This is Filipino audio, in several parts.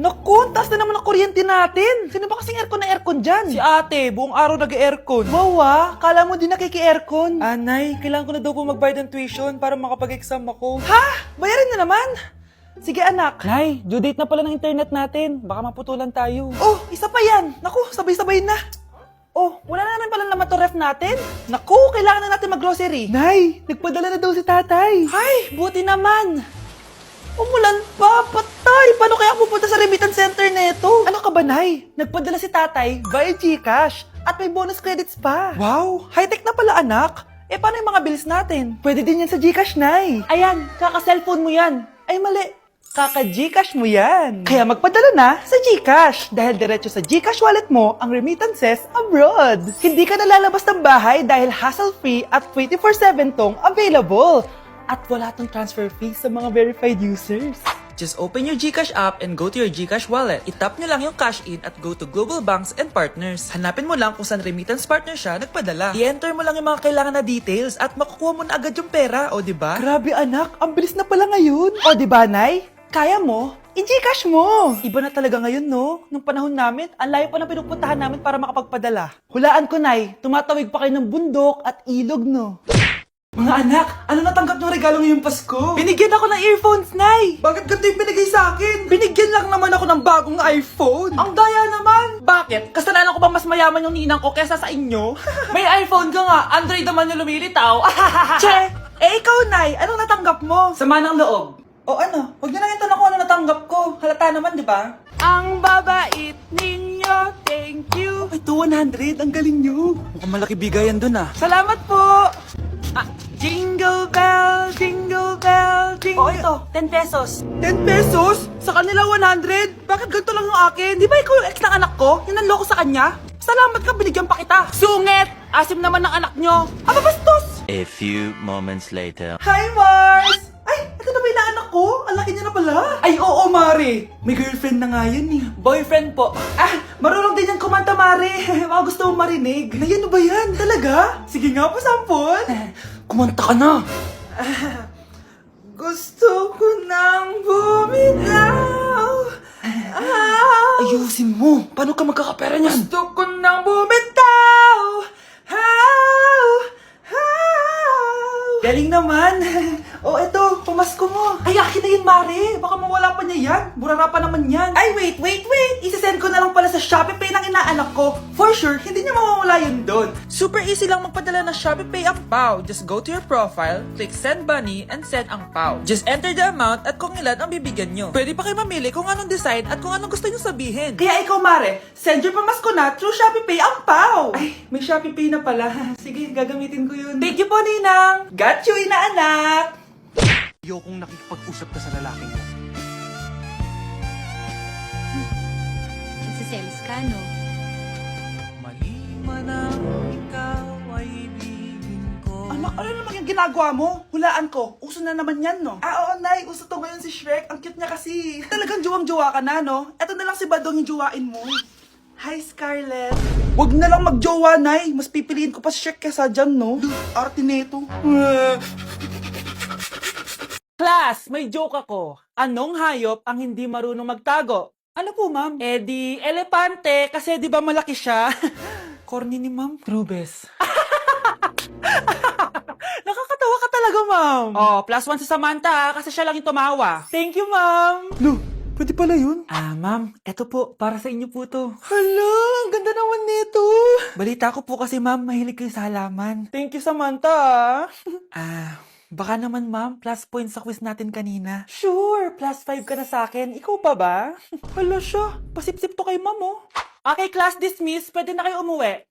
Naku, taas na naman ang kuryente natin. Sino ba kasing aircon dyan? Si ate, buong araw nag-aircon. Wow kala mo di nakiki-aircon. Anay, kailangan ko na daw po magbayad ng tuition para makapag-exam ako. Ha? Bayarin na naman? Sige anak. Nay, due date na pala ng internet natin. Baka maputulan tayo. Oh, isa pa yan. Naku, sabay-sabay na. Oh, wala na naman pala naman to ref natin. Naku, kailangan na natin mag-grocery. Nay, nagpadala na daw si tatay. Ay, buti naman. Umulan pa, patay. Paano kaya pupunta sa remittance center neto? Ano ka ba, Nay? Nagpadala si tatay via GCash at may bonus credits pa. Wow, high-tech na pala anak. Eh, paano yung mga bills natin? Pwede din yan sa GCash, Nay. Ayan, kaka-cellphone mo yan. Ay, mali. Kaka-GCash mo yan. Kaya magpadala na sa GCash dahil diretso sa GCash wallet mo ang remittances abroad. Hindi ka nalalabas ng bahay dahil hassle-free at 24/7 tong available. At wala tong transfer fee sa mga verified users. Just open your GCash app and go to your GCash wallet. Itap nyo lang yung cash in at go to global banks and partners. Hanapin mo lang kung saan remittance partner siya nagpadala. I-enter mo lang yung mga kailangan na details at makukuha mo na agad yung pera, o diba? Grabe anak, ang bilis na pala ngayon. O diba, Nay? Kaya mo? I-GCash mo! Iba na talaga ngayon, no? Nung panahon namin, ang layo pa ng pinupuntahan namin para makapagpadala. Hulaan ko, Nay, tumatawid pa kayo ng bundok at ilog, no? Mga anak, ano natanggap ng regalo ngayong Pasko? Binigyan ako ng earphones, Nay! Bakit ganito yung binigay sa akin? Binigyan lang naman ako ng bagong iPhone! Ang daya naman! Bakit? Kasalanan ko ba mas mayaman yung ninang ko kesa sa inyo? May iPhone ka nga, Android naman yung lumilitaw. Che! Eh ikaw, Nay, anong natanggap mo? Sama ng loob. O ano, huwag niyo lang yung tanong kung ano natanggap ko. Halata naman, di ba? Ang babait ninyo, thank you. Ay, 200, ang galing nyo. Mukhang malaki bigayan dun ah. Salamat po! Jingle bell, jingle bell, jingle... Oh, ito, 10 pesos. 10 pesos? Sa kanila 100? Bakit ganito lang yung akin? Di ba ikaw yung ex ng anak ko? Yung nanloko sa kanya? Salamat ka, binigyan pa kita. Sungit! Asim naman ng anak nyo. Aba, bastos! A few moments later. Hi, Mars! Ay, ito na ba yung anak ko? Ang laki niya na pala. Ay, oo, Mare. May girlfriend na nga yan eh. Boyfriend po. Ah, marunong din yan kumanta, Mare. Mga gusto mong marinig. Na yan ba yan? Talaga? Sige nga, pasampol. Kumanta ka na. Gusto ko nang bumitaw. Ayusin mo. Paano ka magkakapera niyan? Gusto ko nang bumitaw. Galing naman. O, eto, pamasko mo. Ay, akin na yun, Mare. Baka mawala pa niya yan. Burara pa naman yan. Ay, wait. Isasend ko na lang pala sa Shopee Pay ng inaanak ko. For sure, hindi niya mawawala yun doon. Super easy lang magpadala ng Shopee Pay ang PAW. Just go to your profile, click Send Money, and send ang PAW. Just enter the amount at kung ilan ang bibigyan nyo. Pwede pa kayo mamili kung anong design at kung anong gusto nyo sabihin. Kaya ikaw, Mare, send your pamasko na through Shopee Pay ang PAW. Ay, may Shopee Pay na pala. Sige, gagamitin ko yun. Thank you po, Ninang. Got you, inaanak. Ayokong nakikipag-usap ka sa lalaking mo. Nagsiselos ka, no? Mali man ang ikaw ay ibigin ko. Anak, ano naman yung ginagawa mo? Hulaan ko. Uso na naman yan, no? Ah, oo, Nay. Uso to ngayon si Shrek. Ang cute niya kasi. Talagang juwang-juwa ka na, no? Eto na lang si Badong yung juwain mo. Hi, Scarlett. Wag na lang magjowa, Nay. Mas pipiliin ko pa si Shrek kesa dyan, no? Arte neto. Class, may joke ako. Anong hayop ang hindi marunong magtago? Ano po, ma'am? Eh di, elepante, kasi di ba malaki siya? Corny ni ma'am. Trubes. Nakakatawa ka talaga, ma'am. Oh, +1 sa Samantha, kasi siya lang yung tumawa. Thank you, ma'am. Lo, pwede pala yun? Ah, ma'am, eto po, para sa inyo po to. Hala, ang ganda naman nito. Balita ko po kasi, ma'am, mahilig kayo sa halaman. Thank you, Samantha. Baka naman, ma'am, plus points sa quiz natin kanina. Sure, +5 ka na sa akin. Ikaw pa ba? Hala siya, pasip-sip to kay ma'am, oh. Okay, class dismiss. Pwede na kayo umuwi.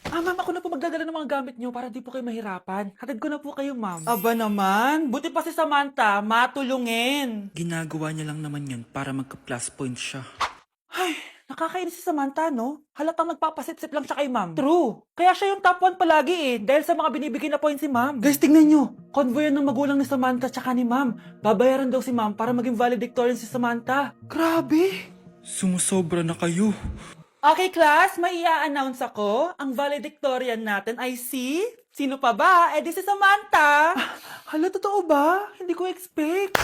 Ma'am, ako na po magdadala ng mga gamit nyo para di po kayo mahirapan. Hatid ko na po kayo, ma'am. Aba naman, buti pa si Samantha, matulungin. Ginagawa niya lang naman yun para magka-plus points siya. Ay, nakakainis si Samantha, no? Halatang nagpapasip-sip lang siya kay ma'am. True. Kaya siya yung top 1 palagi eh, dahil sa mga binibigay na points si ma'am. Guys, tingnan nyo. Convoy yan ng magulang ni Samantha tsaka ni ma'am. Babayaran daw si ma'am para maging valedictorian si Samantha. Grabe. Sumusobra na kayo. Okay, class, may i-announce ako. Ang valedictorian natin ay si... Sino pa ba? Eh, di si Samantha. Hala, totoo ba? Hindi ko expect.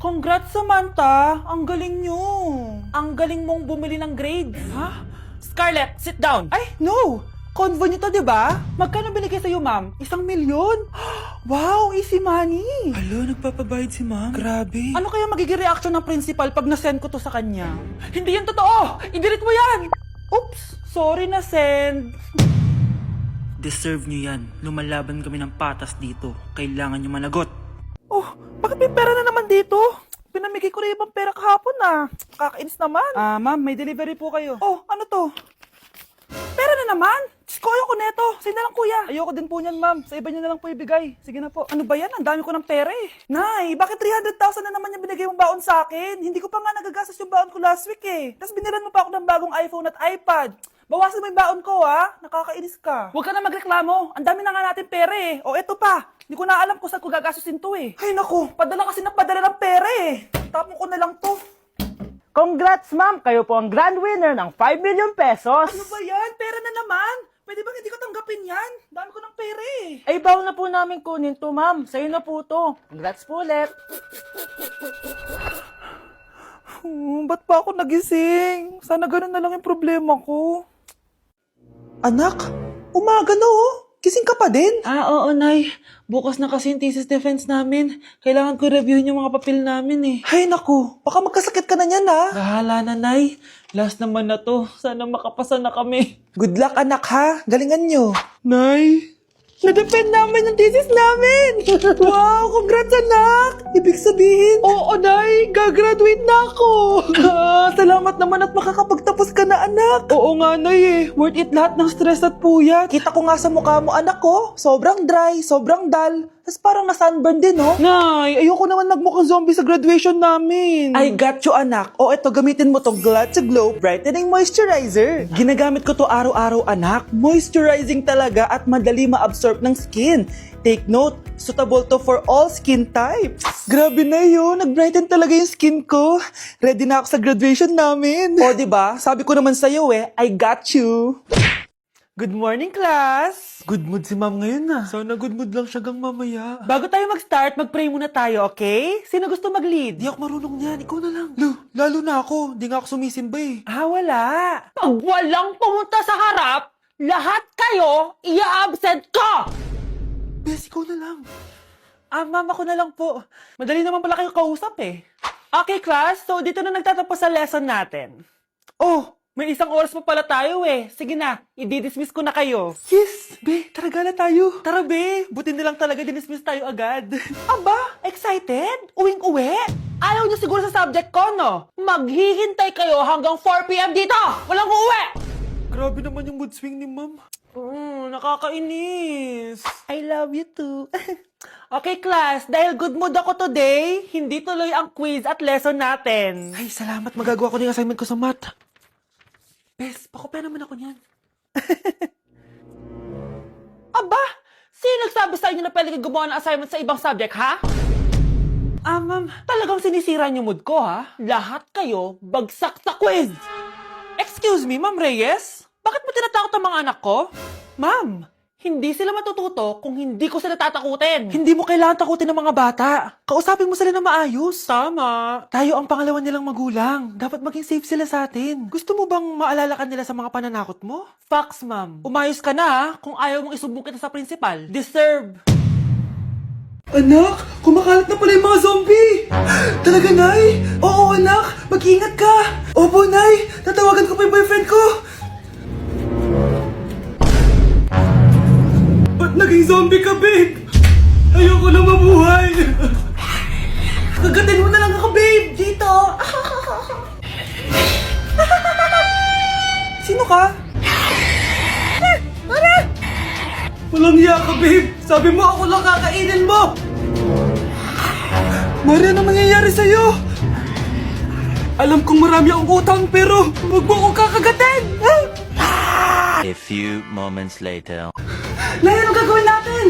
Congrats, Samantha! Ang galing nyo! Ang galing mong bumili ng grades. Ha? Scarlett, sit down! Ay, no! Convo nyo to, diba? Magkano binigay sa'yo, ma'am? 1 milyon? Wow, easy money! Alo, nagpapabayad si ma'am? Grabe. Ano kaya magiging reaction ng principal pag nasend ko to sa kanya? Hindi yan totoo! I-delete mo yan! Oops! Sorry na send. Deserve nyo yan. Lumalaban kami ng patas dito. Kailangan nyo managot. Oh, bakit may pera na naman dito? Pinamigay ko na ibang pera kahapon Kakainis naman. Ma'am, may delivery po kayo. Oh, ano to? Pera na naman? Diyos ko, ayoko neto. Sa'yo na lang, kuya. Ayoko din po niyan, ma'am. Sa iba niyo na lang po ibigay. Sige na po. Ano ba yan? Ang dami ko ng pera eh. Nay, bakit 300,000 na naman yung binigay mong baon sa akin? Hindi ko pa nga nagagastos yung baon ko last week eh. Tapos binilan mo pa ako ng bagong iPhone at iPad. Bawasan mo yung baon ko, ha? Nakakainis ka. Huwag ka na magreklamo. Ang dami na nga natin pera eh. O, eto pa. Hindi ko na alam kung saan ko gagastusin to eh. Ay, naku. Padala kasi ng padala ng pera eh. Tapon ko na lang to. Congrats, ma'am! Kayo po ang grand winner ng 5 million pesos! Ano ba yan? Pera na naman. Pwede ba hindi ko tanggapin yan? Dami ko ng pera eh. Ay, bawal na po namin kunin to, ma'am. Sa'yo na po to. Congrats po ulit. Ba't pa ako nagising? Sana ganun na lang yung problema ko. Anak, umaga na oh. Gising ka pa din? Oo, Nay. Bukas na kasi yung thesis defense namin. Kailangan ko reviewin yung mga papel namin eh. Ay naku, baka magkasakit ka na niyan ha. Bahala na, Nay. Last naman na to. Sana makapasa na kami. Good luck anak ha, galingan nyo. Nay, na-defend namin yung thesis namin. Wow, congrats anak. Ibig sabihin, oo Nay, gagraduate na ako. Salamat naman at makakapagtapos ka na anak. Oo nga Nay eh, worth it lahat ng stress at puyat. Kita ko nga sa mukha mo anak ko, sobrang dry, sobrang dull. Tapos parang na-sunburn din, no? Nay, ayoko naman magmukhang zombie sa graduation namin. I got you, anak. O, eto, gamitin mo to Glad to Glow Brightening Moisturizer. Ginagamit ko to araw-araw, anak. Moisturizing talaga at madali ma-absorb ng skin. Take note, suitable to for all skin types. Grabe na yun, nag-brighten talaga yung skin ko. Ready na ako sa graduation namin. O, diba? Sabi ko naman sa'yo I got you. Good morning, class! Good mood si ma'am ngayon Sana good mood lang siya gang mamaya. Bago tayo mag-start, mag-pray muna tayo, okay? Sino gusto mag-lead? Di ako marunong niyan, ikaw na lang. Lalo na ako, di nga ako sumisimba eh. Wala. Pag walang pumunta sa harap, lahat kayo i-absent ko! Bes, ikaw na lang. Ma'am, ako na lang po. Madali naman pala kayo kausap eh. Okay, class, so dito na nagtatapos sa lesson natin. Oh, may 1 oras pa pala tayo eh. Sige na, i-dismiss ko na kayo. Yes, be, tara gala tayo. Tara be, buti nilang talaga dinismiss tayo agad. Aba, excited? Uwing-uwi? Ayaw niyo siguro sa subject ko, no? Maghihintay kayo hanggang 4 p.m. dito! Walang uuwi! Grabe naman yung mood swing ni ma'am. Nakakainis. I love you too. Okay, class, dahil good mood ako today, hindi tuloy ang quiz at lesson natin. Ay, salamat. Magagawa ko na yung assignment ko sa math. Bes, pakopya naman ako niyan. Aba! Sino nagsabi sa inyo na pwede kayo gumawa ng assignment sa ibang subject, ha? Ma'am, talagang sinisira niyo mood ko, ha? Lahat kayo bagsak sa quiz! Excuse me, Ma'am Reyes? Bakit mo tinatakot ang mga anak ko? Ma'am, hindi sila matututo kung hindi ko sila tatakutin. Hindi mo kailangan takutin ng mga bata. Kausapin mo sila na maayos. Tama. Tayo ang pangalawa nilang magulang. Dapat maging safe sila sa atin. Gusto mo bang maalala ka nila sa mga pananakot mo? Facts, ma'am. Umayos ka na, ha? Kung ayaw mong isumbong kita sa principal. Deserve. Anak, kumakalat na pala yung mga zombie! Talaga, Nay? Oo, anak! Mag-ingat ka! Opo, Nay! Tatawagan ko pa yung boyfriend ko! Ba't naging zombie ka, babe? Ayoko na mabuhay! Kagatin mo na lang ako, babe! Dito! Sino ka? Walang hiya ka, babe! Sabi mo ako lang kakainin mo! Maria, ano mangyayari sa'yo? Alam kong marami akong utang pero huwag mo akong kakagatin! A few moments later. Nay, anong gagawin natin?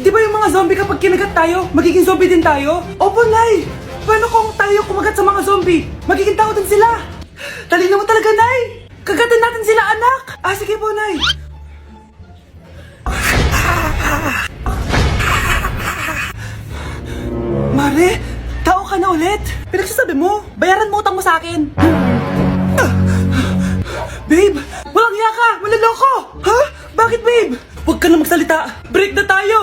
Di ba yung mga zombie kapag kinagat tayo, magiging zombie din tayo? Opo, Nay! Paano kung tayo kumagat sa mga zombie? Magiging tao din sila! Talino mo talaga, Nay! Kagatin natin sila, anak! Sige po, Nay! Mare, tao ka na ulit? Pinagsasabi mo, bayaran mo utang mo sa akin. Babe, walang hiya ka! Maloloko! Ha? Bakit, babe? Huwag ka na magsalita. Break na tayo!